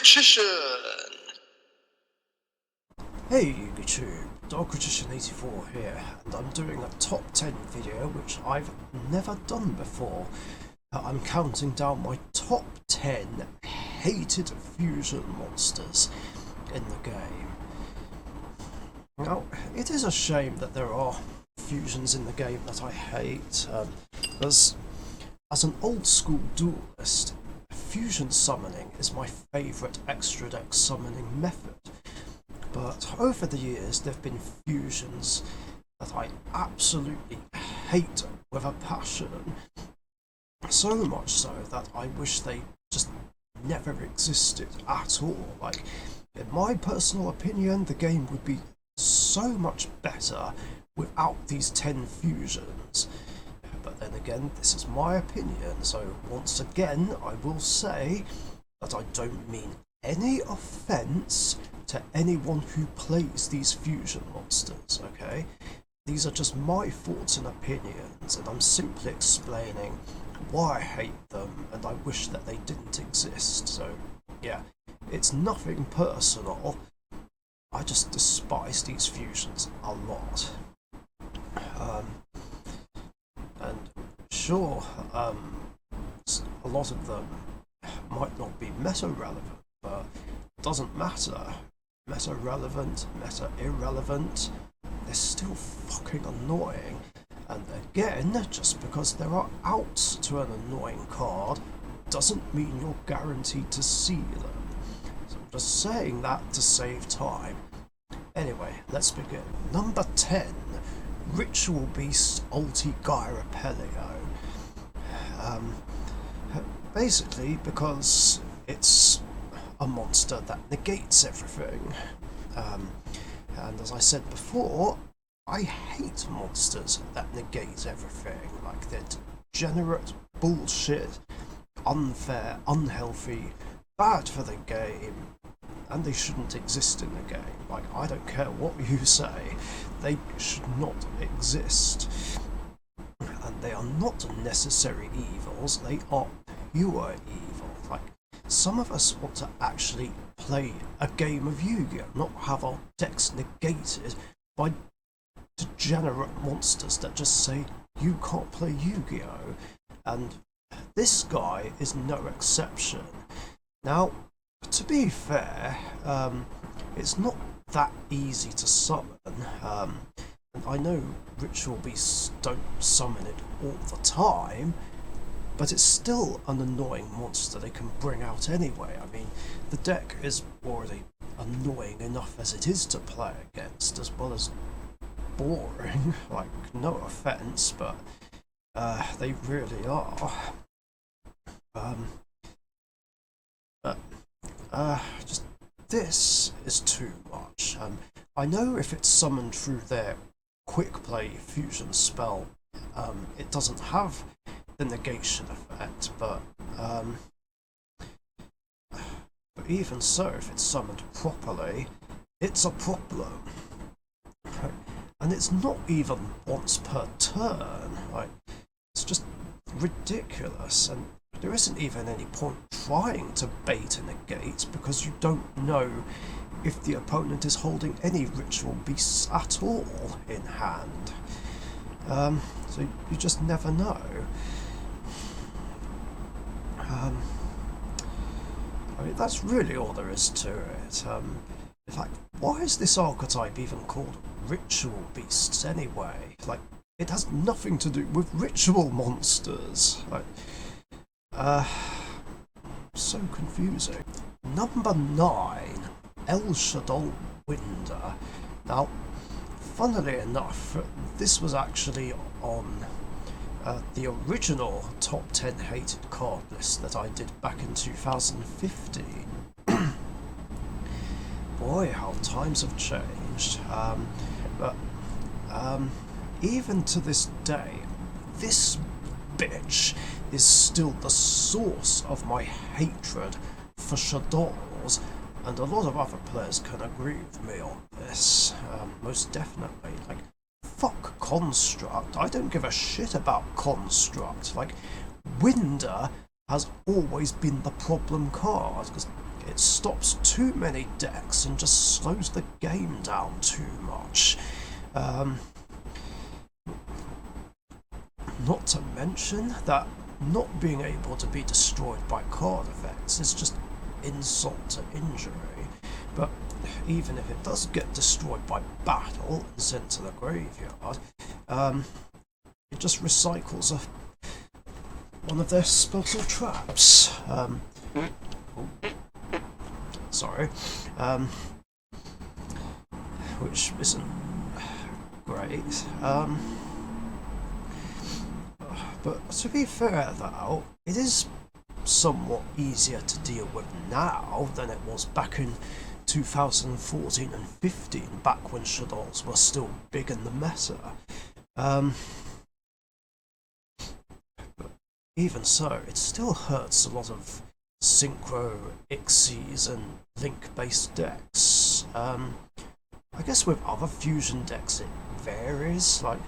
Richician! Hey YouTube, Richician84 here, and I'm doing a top 10 video which I've never done before. I'm counting down my top 10 hated fusion monsters in the game. Now, it is a shame that there are fusions in the game that I hate, as an old school duelist, fusion summoning is my favourite extra deck summoning method. But over the years there have been fusions that I absolutely hate with a passion. So much so that I wish they just never existed at all. Like, in my personal opinion, the game would be so much better without these 10 fusions. But then again, this is my opinion, so once again I will say that I don't mean any offence to anyone who plays these fusion monsters, okay? These are just my thoughts and opinions, and I'm simply explaining why I hate them and I wish that they didn't exist. So yeah, it's nothing personal, I just despise these fusions a lot. And sure, a lot of them might not be meta-relevant, but it doesn't matter. Meta-relevant, meta-irrelevant, they're still fucking annoying. And again, just because there are outs to an annoying card doesn't mean you're guaranteed to see them. So I'm just saying that to save time. Anyway, let's begin. Number 10. Ritual Beast Ulti Gyropelio. Basically because it's a monster that negates everything. And as I said before, I hate monsters that negate everything. Like, they're degenerate, bullshit, unfair, unhealthy, bad for the game, and they shouldn't exist in the game. Like, I don't care what you say, they should not exist. And they are not necessary evils, they are pure evil. Like, some of us want to actually play a game of Yu-Gi-Oh!, not have our decks negated by degenerate monsters that just say you can't play Yu-Gi-Oh! And this guy is no exception. Now, to be fair, it's not that easy to summon, and I know Ritual Beasts don't summon it all the time, but it's still an annoying monster they can bring out anyway. I mean, the deck is already annoying enough as it is to play against, as well as boring. Like, no offence, but they really are. Just this is too much. I know if it's summoned through their quick play fusion spell, it doesn't have the negation effect, but even so, if it's summoned properly, it's a problem. And it's not even once per turn. Like, it's just ridiculous, and there isn't even any point trying to bait a negate because you don't know if the opponent is holding any ritual beasts at all in hand. So you just never know. I mean, that's really all there is to it. In fact, why is this archetype even called Ritual Beasts anyway? Like, it has nothing to do with ritual monsters. Like, so confusing. Number 9, El Shaddol Winder. Now, funnily enough, this was actually on the original top 10 hated card list that I did back in 2015. Boy, how times have changed. But even to this day, this bitch is still the source of my hatred for Shaddols, and a lot of other players can agree with me on this, most definitely. Like, fuck Construct, I don't give a shit about Construct. Like, Winder has always been the problem card, because it stops too many decks and just slows the game down too much. Not to mention that not being able to be destroyed by card effects is just insult to injury. But even if it does get destroyed by battle and sent to the graveyard, it just recycles one of their special traps. Which isn't great. But to be fair though, it is somewhat easier to deal with now than it was back in 2014 and 15, back when shaddolls were still big in the meta. But even so, it still hurts a lot of synchro, Ixies and link-based decks. I guess with other fusion decks it varies, like,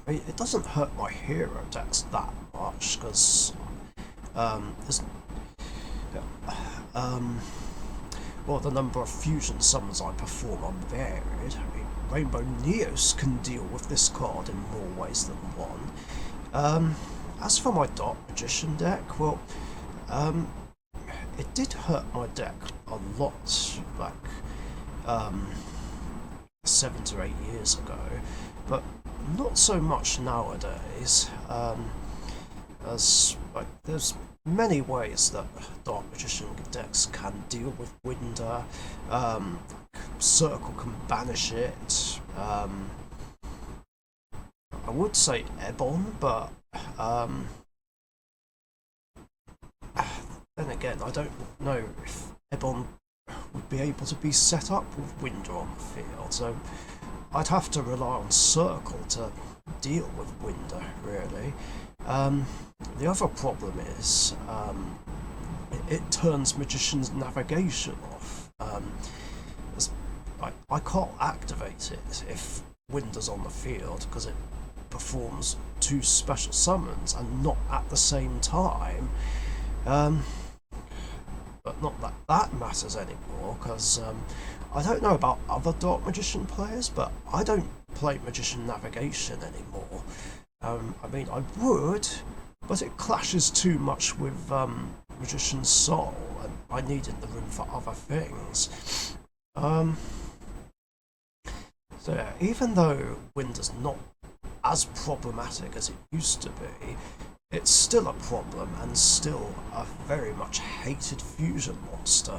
it doesn't hurt my hero decks that much, because the number of fusion summons I perform are varied. I mean, Rainbow Neos can deal with this card in more ways than one. As for my Dark Magician deck, well, it did hurt my deck a lot back 7 to 8 years ago, but not so much nowadays. As there's many ways that Dark Magician decks can deal with Winder. Circle can banish it. I would say Ebon, but then again, I don't know if Ebon would be able to be set up with Winder on the field, so I'd have to rely on Circle to deal with Winder, really. The other problem is it turns Magician's navigation off. I can't activate it if Winder's on the field because it performs 2 special summons and not at the same time. But not that that matters anymore, because I don't know about other Dark Magician players, but I don't play Magician Navigation anymore. I mean, I would, but it clashes too much with Magician's Soul, and I needed the room for other things. So yeah, even though Winder's not as problematic as it used to be, it's still a problem and still a very much hated fusion monster.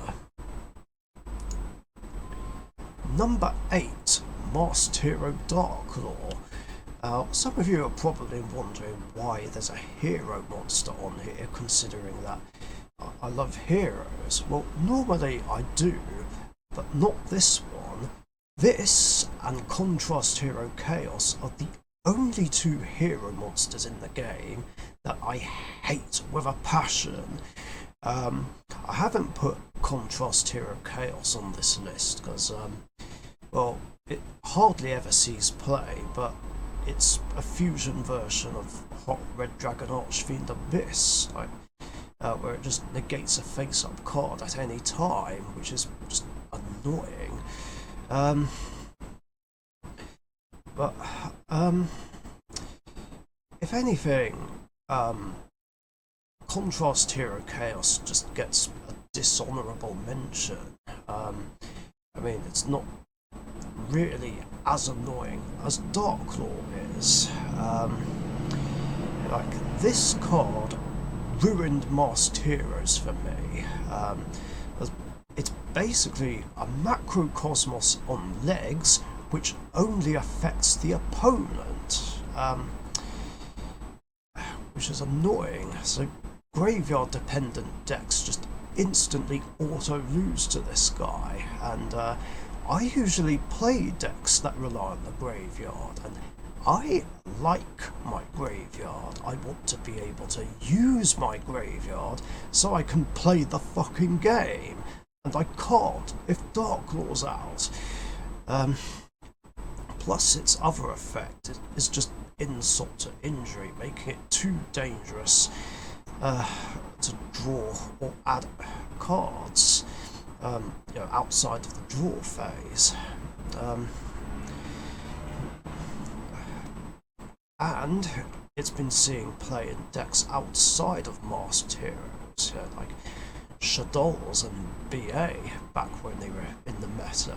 Number 8, Masked Hero Darklaw. Some of you are probably wondering why there's a hero monster on here, considering that I love heroes. Well, normally I do, but not this one. This and Contrast Hero Chaos are the only 2 hero monsters in the game that I hate with a passion. I haven't put Contrast Hero Chaos on this list because, well, it hardly ever sees play, but it's a fusion version of Hot Red Dragon Archfiend Abyss, where it just negates a face-up card at any time, which is just annoying. But if anything, Contrast Hero Chaos just gets a dishonourable mention. I mean, it's not really as annoying as Darklaw is. This card ruined Masked Heroes for me. It's basically a macrocosmos on legs, which only affects the opponent, which is annoying. So graveyard dependent decks just instantly auto lose to this guy, and I usually play decks that rely on the graveyard, and I like my graveyard. I want to be able to use my graveyard so I can play the fucking game, and I can't if Darklaw's out. Plus its other effect is just insult to injury, making it too dangerous to draw or add cards, outside of the draw phase. And it's been seeing play in decks outside of Masked Heroes, like Shadows and BA back when they were in the meta.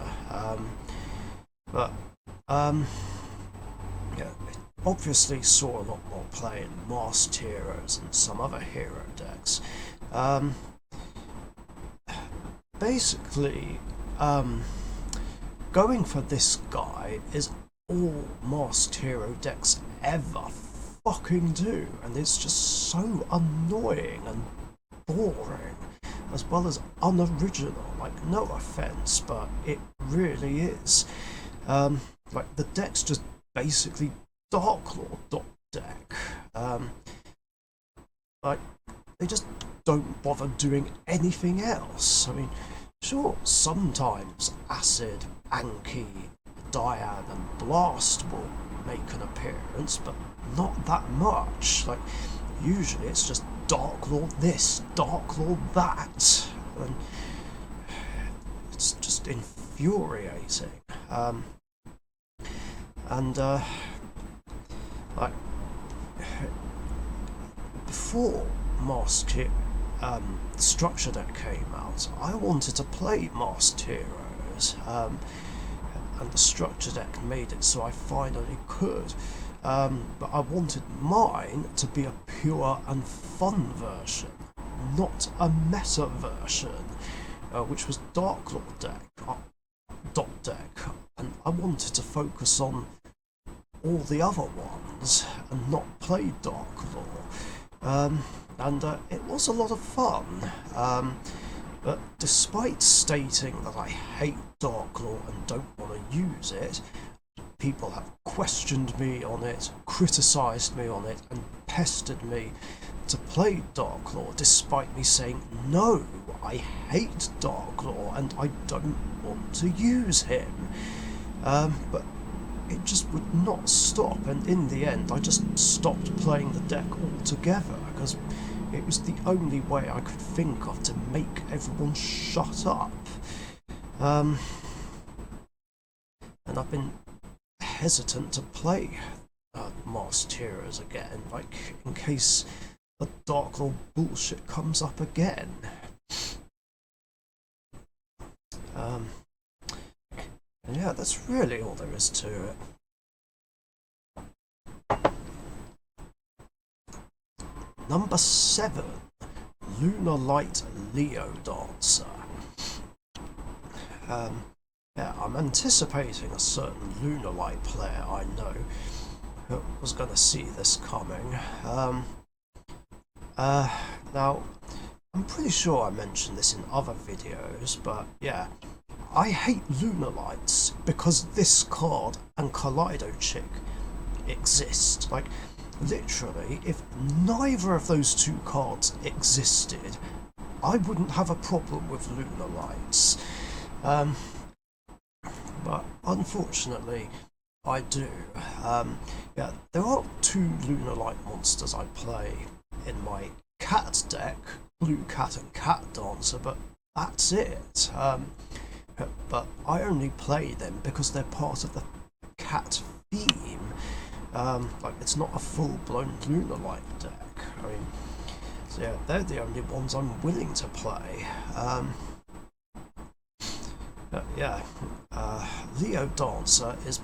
It obviously saw a lot more play in Masked Heroes and some other hero decks. Basically, going for this guy is all Masked Hero decks ever fucking do, and it's just so annoying and boring, as well as unoriginal. Like, no offense, but it really is. Like, the deck's just basically Dark Lord deck. Like, they just don't bother doing anything else. I mean, sure, sometimes Acid, Anki, Diane and Blast will make an appearance, but not that much. Like, usually it's just Dark Lord this, Dark Lord that, and it's just infuriating. Like, before Masked Structure Deck came out, I wanted to play Masked Heroes, and the Structure Deck made it so I finally could. But I wanted mine to be a pure and fun version, not a meta version, which was Dark Lord deck, and I wanted to focus on all the other ones and not play Dark Lord. And it was a lot of fun. But despite stating that I hate Dark Lord and don't want to use it, people have questioned me on it, criticised me on it, and pestered me to play Dark Lord, despite me saying, no, I hate Dark Lord and I don't want to use him. But it just would not stop, and in the end I just stopped playing the deck altogether, because it was the only way I could think of to make everyone shut up. And I've been hesitant to play Masked Heroes again, like, in case the Dark Lord bullshit comes up again. And yeah, that's really all there is to it. NumberSeven, Lunar Light Leo Dancer. Yeah, I'm anticipating a certain Lunar Light player I know who was going to see this coming. Now, I'm pretty sure I mentioned this in other videos, but yeah, I hate Lunar Lights because this card and Kaleido Chick exist. Like, literally, if neither of those two cards existed, I wouldn't have a problem with Lunar Lights. But unfortunately, I do. Yeah, there are two Lunar Light monsters I play in my cat deck, Blue Cat and Cat Dancer, but that's it. But I only play them because they're part of the cat theme. Like, it's not a full-blown Lunar Light deck. I mean, so yeah, they're the only ones I'm willing to play. Yeah, Leo Dancer is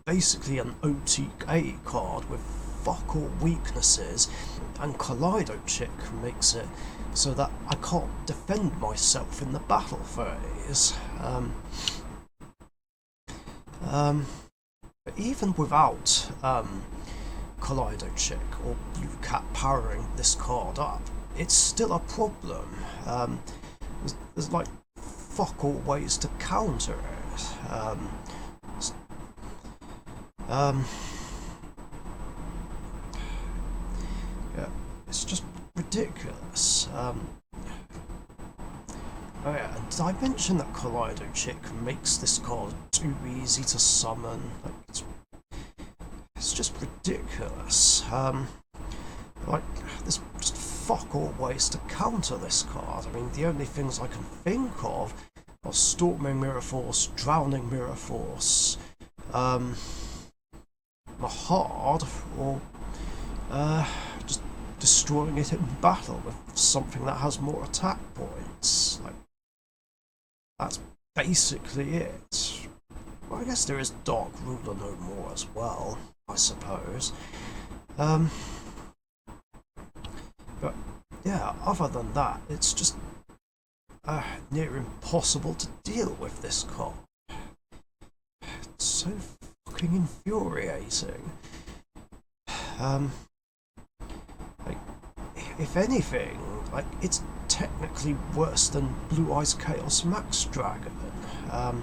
basically an OTK card with fuck all weaknesses, and Kaleido Chick makes it so that I can't defend myself in the battle phase. But even without Kaleido Chick or Blue Cat powering this card up, it's still a problem. There's like fuck all ways to counter it. Yeah, it's just ridiculous. Oh yeah, and did I mention that Kaleido Chick makes this card too easy to summon? Like, it's just ridiculous. Like, there's just fuck all ways to counter this card. I mean, the only things I can think of are Storming Mirror Force, Drowning Mirror Force, Mahard, or just destroying it in battle with something that has more attack points. Like, that's basically it. Well, I guess there is Dark Ruler no more as well, I suppose. But yeah, other than that, it's just near impossible to deal with this card. It's so fucking infuriating. Like, if anything, like, it's technically worse than Blue Eyes Chaos Max Dragon. I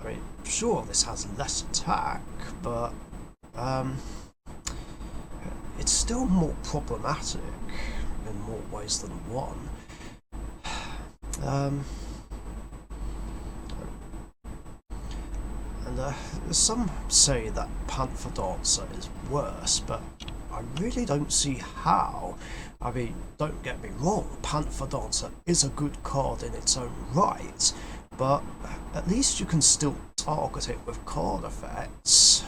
mean, sure, this has less attack, but it's still more problematic in more ways than one. And some say that Panther Dancer is worse, but I really don't see how. I mean, don't get me wrong, Panther Dancer is a good card in its own right, but at least you can still target it with card effects.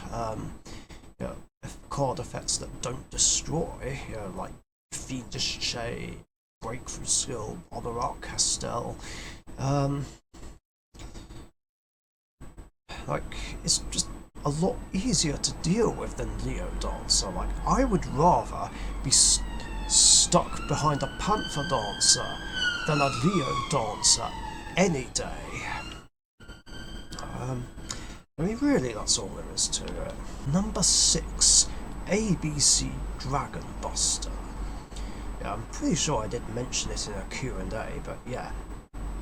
Card effects that don't destroy, like Fiendish Shade, Breakthrough Skill, Honor Arc Castel. Like, it's just a lot easier to deal with than Leo Dancer. Like, I would rather be stuck behind a Panther Dancer than a Leo Dancer any day. I mean, really, that's all there is to it. Number 6, ABC Dragon Buster. Yeah, I'm pretty sure I did mention it in a Q&A, but yeah.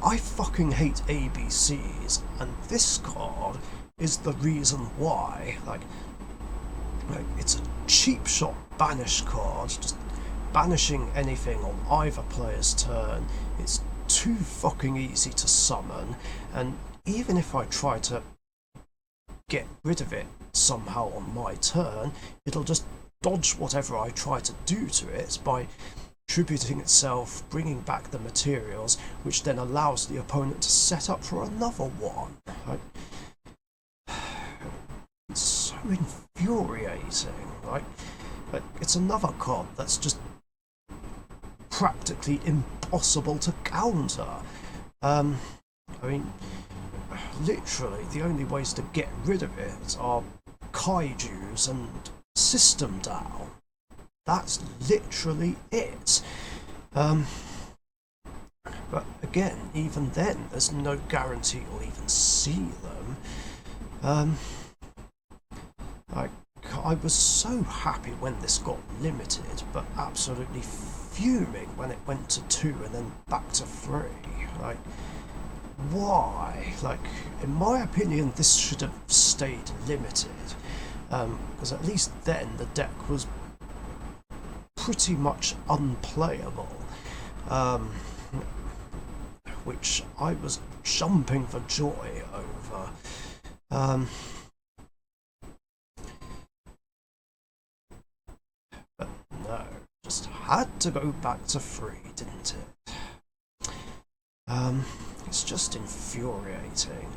I fucking hate ABCs, and this card is the reason why. Like it's a cheap shot banish card, just banishing anything on either player's turn. It's too fucking easy to summon, and even if I try to get rid of it somehow on my turn, it'll just dodge whatever I try to do to it by tributing itself, bringing back the materials, which then allows the opponent to set up for another one. It's so infuriating. Like it's another card that's just practically impossible to counter. I mean, literally, the only ways to get rid of it are kaijus and system down. That's literally it. But again, even then, there's no guarantee you'll even see them. I was so happy when this got limited, but absolutely fuming when it went to 2 and then back to 3. Like, why? Like, in my opinion, this should have stayed limited, because at least then the deck was pretty much unplayable, which I was jumping for joy over. But no, just had to go back to 3, didn't it? It's just infuriating.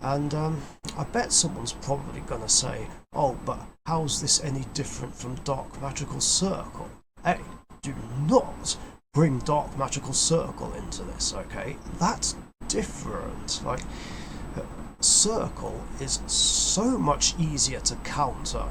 And I bet someone's probably gonna say, oh, but how's this any different from Dark Magical Circle? Hey, do not bring Dark Magical Circle into this, okay? That's different. Like, Circle is so much easier to counter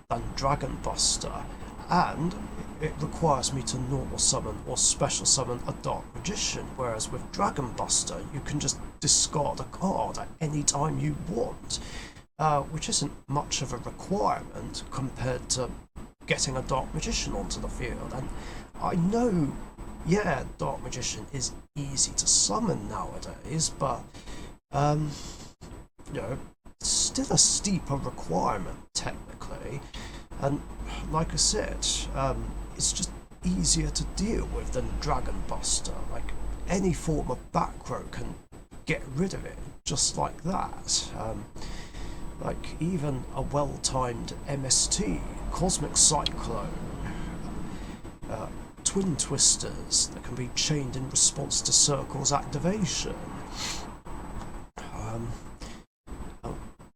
than Dragon Buster, and it requires me to normal summon or special summon a Dark Magician, whereas with Dragon Buster you can just discard a card at any time you want, which isn't much of a requirement compared to getting a Dark Magician onto the field. And I know, yeah, Dark Magician is easy to summon nowadays, but it's still a steeper requirement technically. And like I said, it's just easier to deal with than Dragon Buster. Like, any form of back row can get rid of it just like that. Like even a well-timed MST, Cosmic Cyclone, Twin Twisters that can be chained in response to Circle's activation.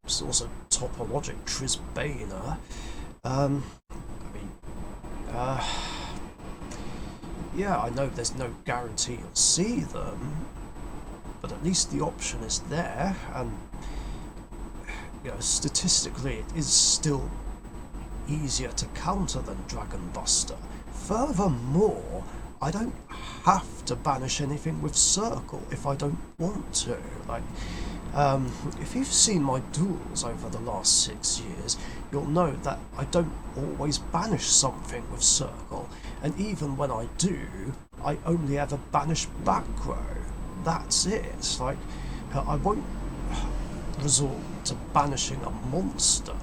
There's also Topologic Trisbaner. Yeah, I know there's no guarantee you'll see them, but at least the option is there, and statistically it is still easier to counter than Dragon Buster. Furthermore, I don't have to banish anything with Circle if I don't want to. Like, if you've seen my duels over the last 6 years, you'll know that I don't always banish something with Circle, and even when I do, I only ever banish back row. That's it. Like, I won't resort to banishing a monster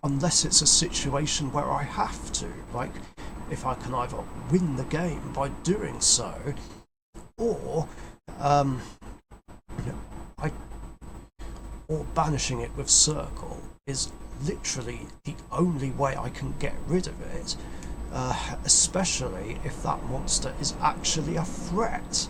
unless it's a situation where I have to. Like, if I can either win the game by doing so, or or banishing it with Circle is literally the only way I can get rid of it, especially if that monster is actually a threat.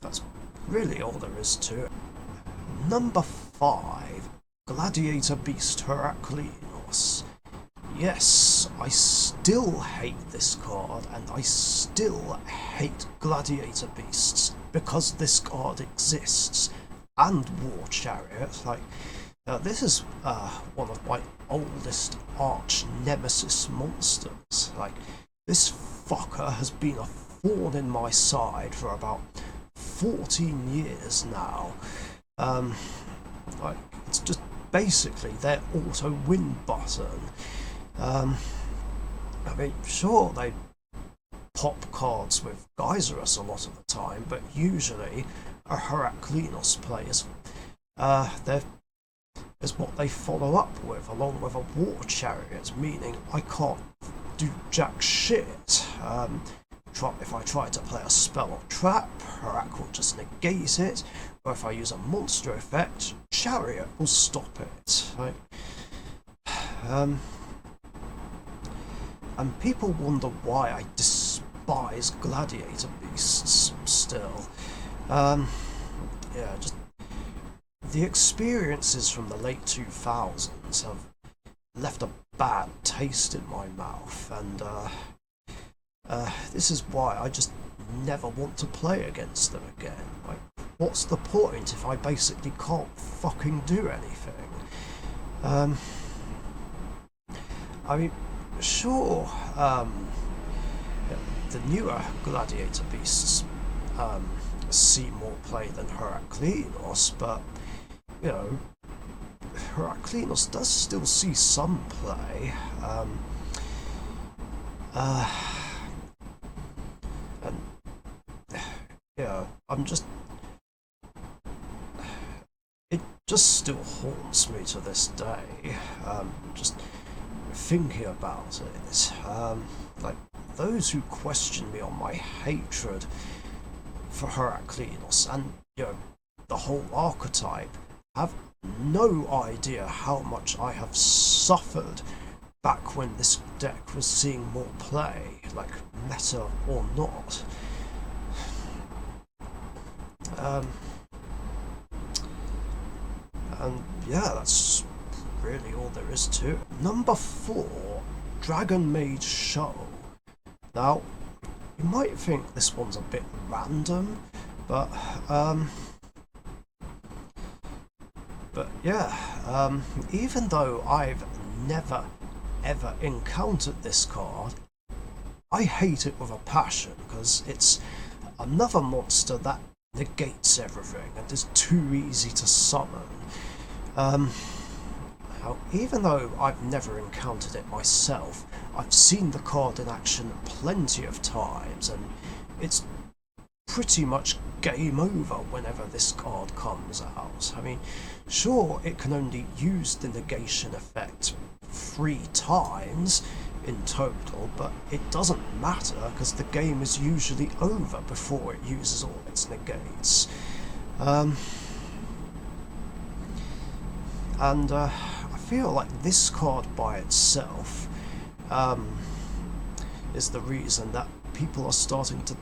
That's really all there is to it. Number 5, Gladiator Beast Heraclinos. Yes, I still hate this card, and I still hate Gladiator Beasts because this card exists, and War Chariot. Like, this is one of my oldest arch nemesis monsters. Like, this fucker has been a thorn in my side for about 14 years now. Like, it's just basically their auto win button. Sure, they pop cards with Geyserus a lot of the time, but usually a Heraclinos play is what they follow up with, along with a War Chariot, meaning I can't do jack shit. If I try to play a spell or trap, Herac will just negate it, or if I use a monster effect, Chariot will stop it. Like, and people wonder why I despise Gladiator Beasts still. Just the experiences from the late 2000s have left a bad taste in my mouth, and this is why I just never want to play against them again. Like, what's the point if I basically can't fucking do anything? Sure, the newer Gladiator Beasts see more play than Heraclinos, but, Heraclinos does still see some play. It just still haunts me to this day, just thinking about it. Like, those who question me on my hatred for Heraclinos and, the whole archetype have no idea how much I have suffered back when this deck was seeing more play, like, meta or not. And yeah, that's really all there is to it. Number 4, Dragon Maid Show. Now, you might think this one's a bit random, but yeah, even though I've never ever encountered this card, I hate it with a passion, because it's another monster that negates everything and is too easy to summon. Now, even though I've never encountered it myself, I've seen the card in action plenty of times, and it's pretty much game over whenever this card comes out. Sure, it can only use the negation effect 3 times, in total, but it doesn't matter because the game is usually over before it uses all its negates. And I feel like this card by itself is the reason that people are starting to,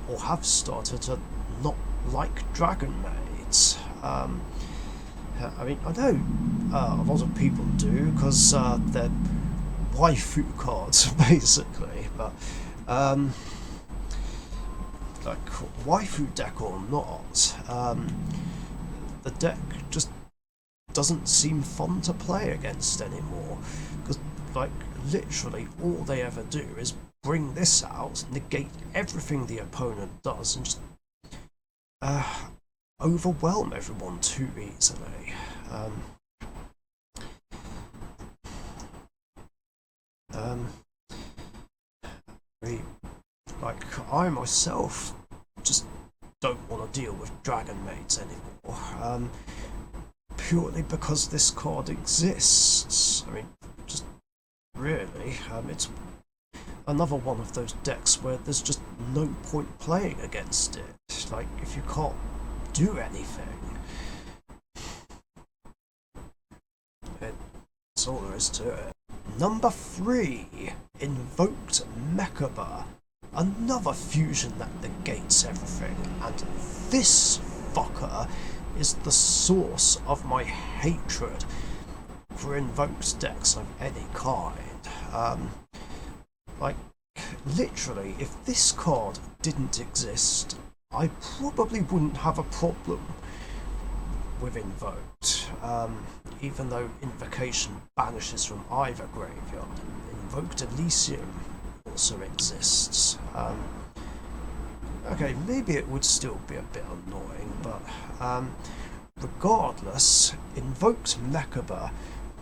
or have started to, not like Dragon Maids. I mean, I know a lot of people do because they're waifu cards, basically, but like waifu deck or not, the deck just doesn't seem fun to play against anymore, because like literally all they ever do is bring this out, negate everything the opponent does, and just overwhelm everyone too easily. Like I myself just don't want to deal with Dragon Maids anymore. Purely because this card exists. I mean, just really, it's another one of those decks where there's just no point playing against it. Like, if you can't do anything, that's all there is to it. Number 3, Invoked Mechaba. Another fusion that negates everything, and this fucker is the source of my hatred for invoked decks of any kind. Like, literally, if this card didn't exist, I probably wouldn't have a problem with invoked, even though invocation banishes from either graveyard. Invoked Elysium also exists. Okay, maybe it would still be a bit annoying, but regardless, Invoked Mechaba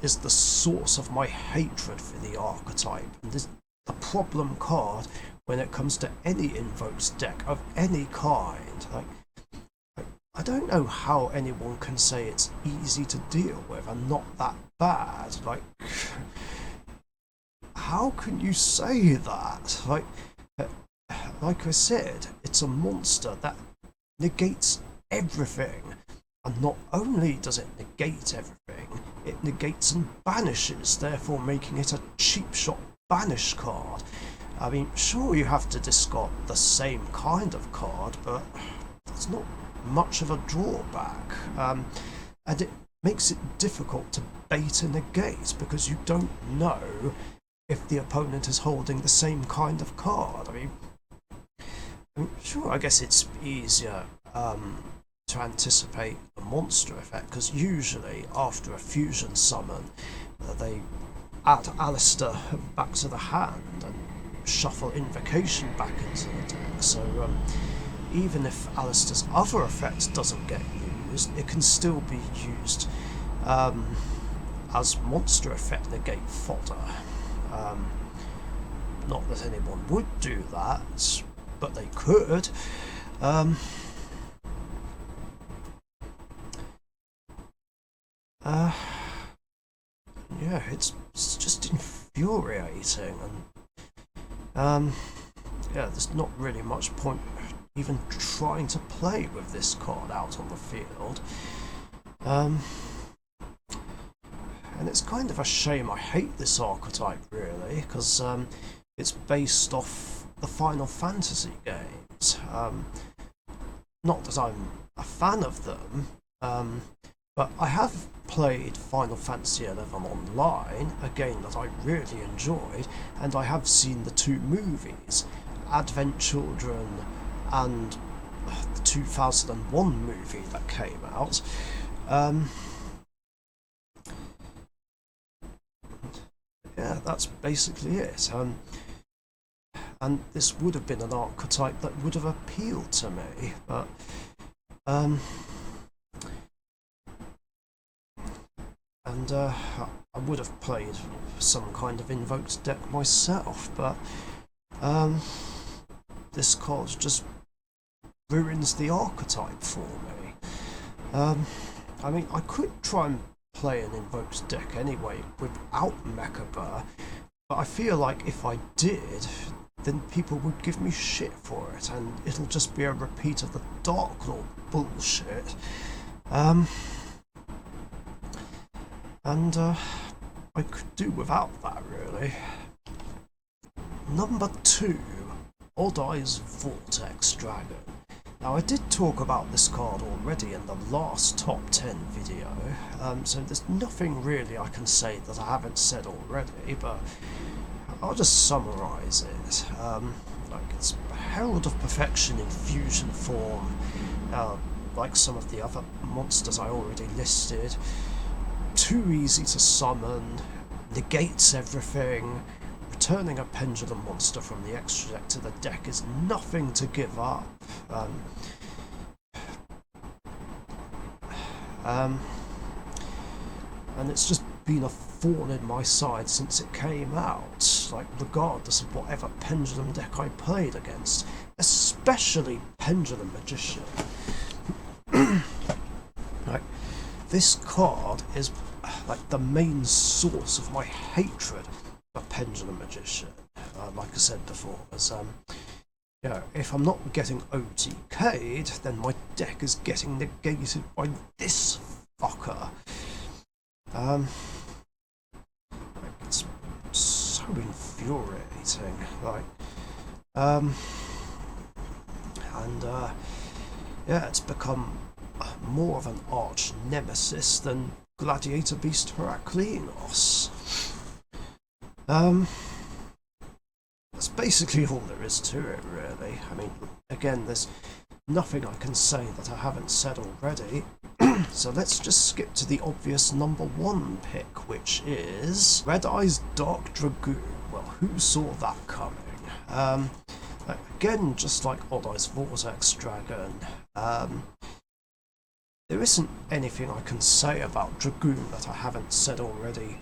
is the source of my hatred for the archetype, and is the problem card when it comes to any invoked deck of any kind. Like, I don't know how anyone can say it's easy to deal with and not that bad. Like, how can you say that? Like I said, it's a monster that negates everything. And not only does it negate everything, it negates and banishes, therefore making it a cheap shot banish card. I mean, sure, you have to discard the same kind of card, but it's not much of a drawback. And it makes it difficult to bait a negate because you don't know if the opponent is holding the same kind of card. I mean, sure, I guess it's easier to anticipate the monster effect, because usually after a fusion summon, they add Alistair back to the hand and shuffle Invocation back into the deck. So even if Alistair's other effect doesn't get used, it can still be used as monster effect negate fodder. Not that anyone would do that, but they could. Yeah, it's just infuriating, and yeah, there's not really much point even trying to play with this card out on the field. And it's kind of a shame. I hate this archetype, really, because it's based off the Final Fantasy games. Not that I'm a fan of them, but I have played Final Fantasy XI Online, a game that I really enjoyed, and I have seen the 2 movies, Advent Children and the 2001 movie that came out. Yeah, that's basically it. And this would have been an archetype that would have appealed to me, but and I would have played some kind of invoked deck myself, but this card just ruins the archetype for me. I mean, I could try and play an invoked deck anyway without Mechaba, But I feel like if I did, then people would give me shit for it, and it'll just be a repeat of the Dark Lord bullshit. I could do without that, really. Number 2, Odd Eyes Vortex Dragon. Now, I did talk about this card already in the last top 10 video, so there's nothing really I can say that I haven't said already, but I'll just summarise it. Like, it's Herald of Perfection in fusion form, like some of the other monsters I already listed. Too easy to summon, negates everything. Returning a pendulum monster from the extra deck to the deck is nothing to give up. And it's just been a thorn in my side since it came out, like regardless of whatever pendulum deck I played against, especially Pendulum Magician. Like, this card is like the main source of my hatred for Pendulum Magician. Like I said before, as you know, if I'm not getting OTK'd, then my deck is getting negated by this fucker. Like, it's so infuriating. Like, yeah, it's become more of an arch nemesis than Gladiator Beast Heraklinos. That's basically all there is to it, really. I mean, again, there's nothing I can say that I haven't said already. So let's just skip to the obvious number 1 pick, which is Red Eyes Dark Dragoon. Well, who saw that coming? Again, just like Odd Eyes Vortex Dragon, there isn't anything I can say about Dragoon that I haven't said already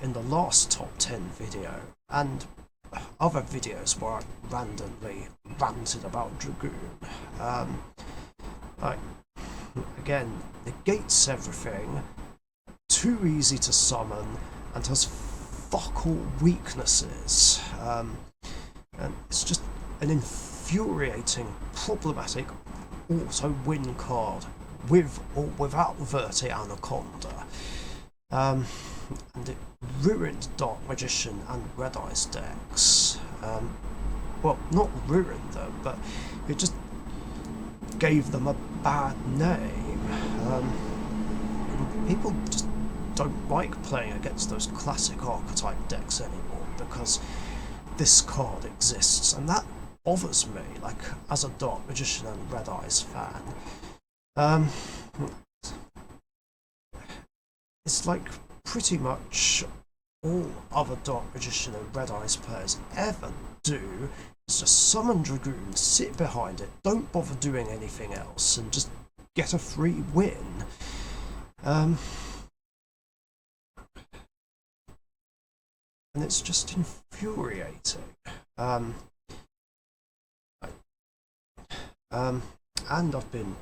in the last top 10 video, and other videos where I randomly ranted about Dragoon. Like, again, negates everything, too easy to summon, and has fuck all weaknesses. And it's just an infuriating, problematic auto-win card, with or without Verti Anaconda. And it ruined Dark Magician and Red Eyes decks. Well, not ruined them, but it just gave them a bad name. People just don't like playing against those classic archetype decks anymore because this card exists, and that bothers me, like, as a Dark Magician and Red Eyes fan. It's like pretty much all other Dark Magician and Red Eyes players ever do is just summon Dragoon, sit behind it, don't bother doing anything else, and just get a free win. And it's just infuriating. And I've been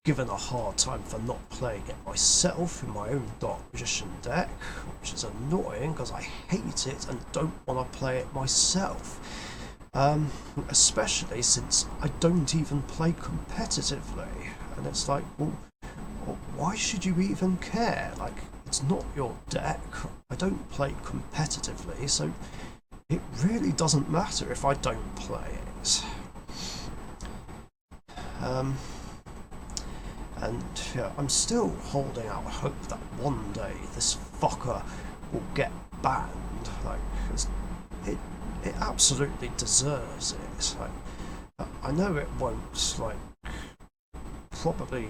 given a hard time for not playing it myself in my own Dark Magician deck, which is annoying because I hate it and don't want to play it myself. Especially since I don't even play competitively, and it's like, well, why should you even care? Like, it's not your deck. I don't play competitively, so it really doesn't matter if I don't play it. And yeah, I'm still holding out hope that one day this fucker will get banned. Like, it absolutely deserves it. Like, I know it won't, like, probably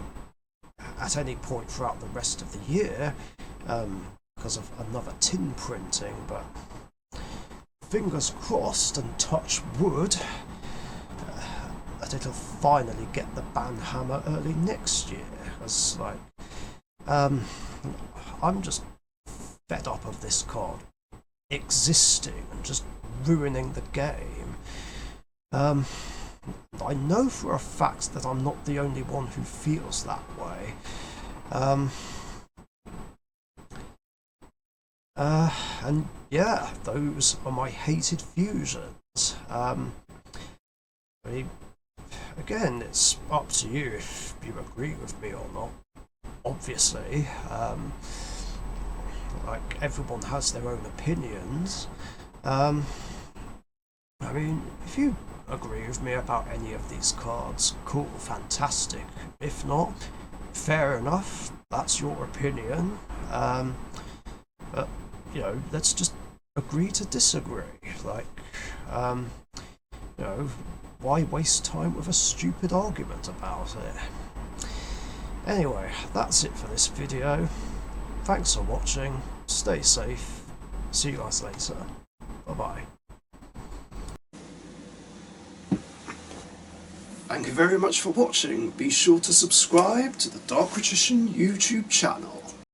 at any point throughout the rest of the year, because of another tin printing, but fingers crossed and touch wood that it'll finally get the ban hammer early next year. Because, like, I'm just fed up of this card existing and just ruining the game. I know for a fact that I'm not the only one who feels that way. And yeah, those are my hated fusions. I mean, again, it's up to you if you agree with me or not. Obviously, like everyone has their own opinions. I mean, if you agree with me about any of these cards, cool, fantastic. If not, fair enough, that's your opinion. But, you know, let's just agree to disagree. Like, you know, why waste time with a stupid argument about it? Anyway, that's it for this video. Thanks for watching, stay safe, see you guys later, bye bye. Thank you very much for watching. Be sure to subscribe to the Richician YouTube channel.